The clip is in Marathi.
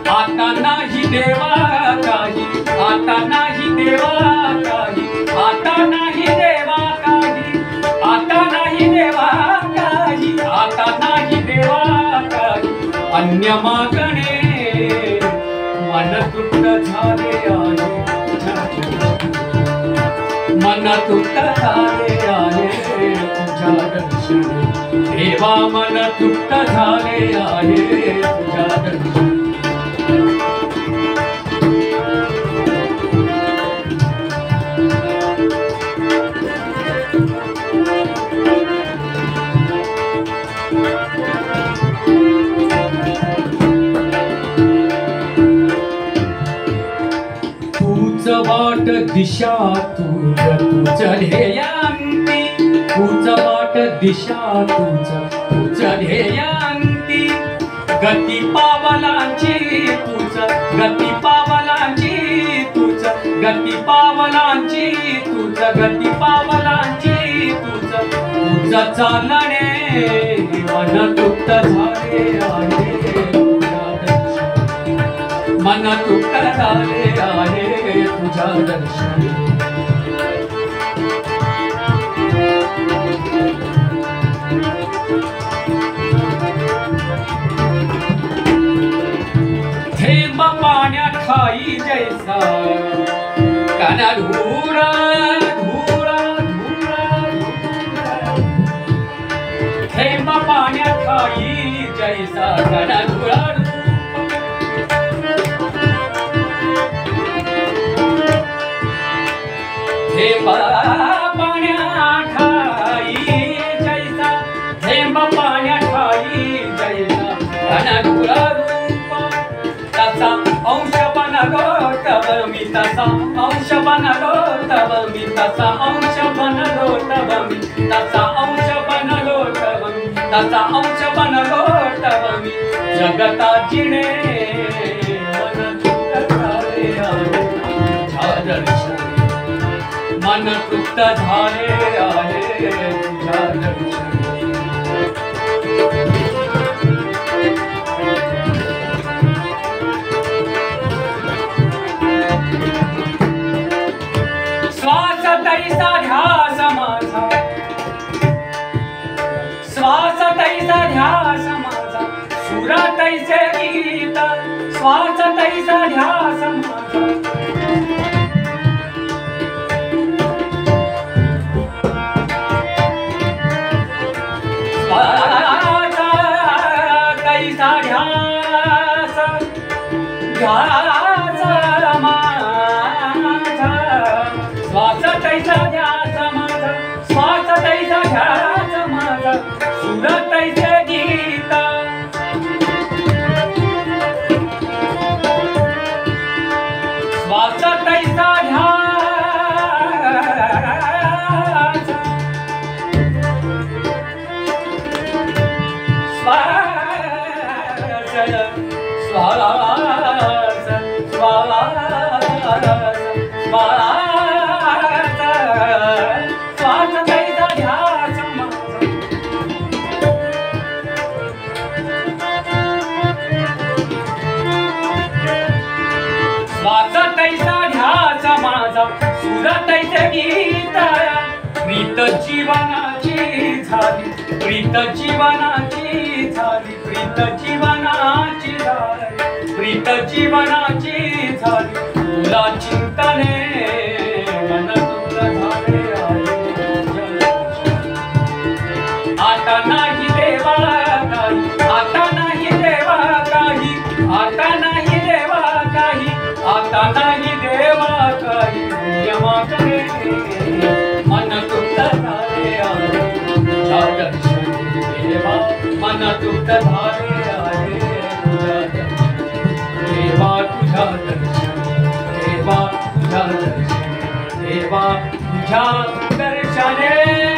आता नाही देवा काही, आता नाही देवा काही, आता नाही देवा काही, आता नाही देवा काही, आता नाही देवा काही. अन्य मागणे मन तृप्त झाले आहे, मन तृप्त झाले आहे तुझ्या दर्शनी. देवा मन तृप्त झाले आहे तुझ्या दर्शनी. तूच वाट दिशा तुझ तुझ ध्येयांती, तूच वाट दिशा तुझ ध्येयांती. गती पावलांची तुझ, गती पावलांची तुझ, गती पावलांची तुझ, गती पावलांची तुझ. तुझ चालणे मन तृप्त झाले आहे तुझ्या दर्शनी. मन तृप्त झाले आहे तुझ्या दर्शनी. थेंब पाण्यात खाई जैसा काना धुरा धुरा धुरा. थेंब पाण्यात खाई जैसा काना धुरा. थेंब पाण्यात खाई जैसा, थेंब पाण्यात खाई जैसा काना धुरा. तसा अंश बनलो तव मी, तसा अंश बनलो तव मी, तसा अंश बनलो तव मी, तसा अंश बनलो तव मी, तसा अंश बनलो तव मी. जगता जिणे मन तृप्त झाले आहे तुझ्या दर्शनी. मन तृप्त झाले आहे तुझ्या दर्शनी. श्वास तैसा ध्यास माझा, श्वास तैसा ध्यास माझा, सुर तैसे गीत. श्वास तैसा ध्यास माझा, श्वास तैसा ध्यास ध्यास माझा. श्वास तैसा ध्यास माझा, श्वास तैसा ध्यास माझा, सुर तैसे गीत. श्वास तैसा ध्यास, श्वास श्वास श्वास. श्वास तैसा ध्यास माझा, सुर तैसे गीत. प्रीत जीवनाची झाली, प्रीत जीवनाची झाली, प्रीत जीवनाची झाली, प्रीत जीवनाची झाली. तुला चिंतने मन तृप्त झाले आहे. आता नाही देवा काही, आता नाही देवा काही, आता नाही देवा काही, आता नाही देवा काही. यमाकडे मन तृप्त झाले आहे तुझ्या दर्शनी. देवा मन तृप्त झाले आहे तुझ्या दर्शनी. देवा तुझ्या दर्शनी, देवा तुझ्या दर्शनी, देवा तुझ्या दर्शनी.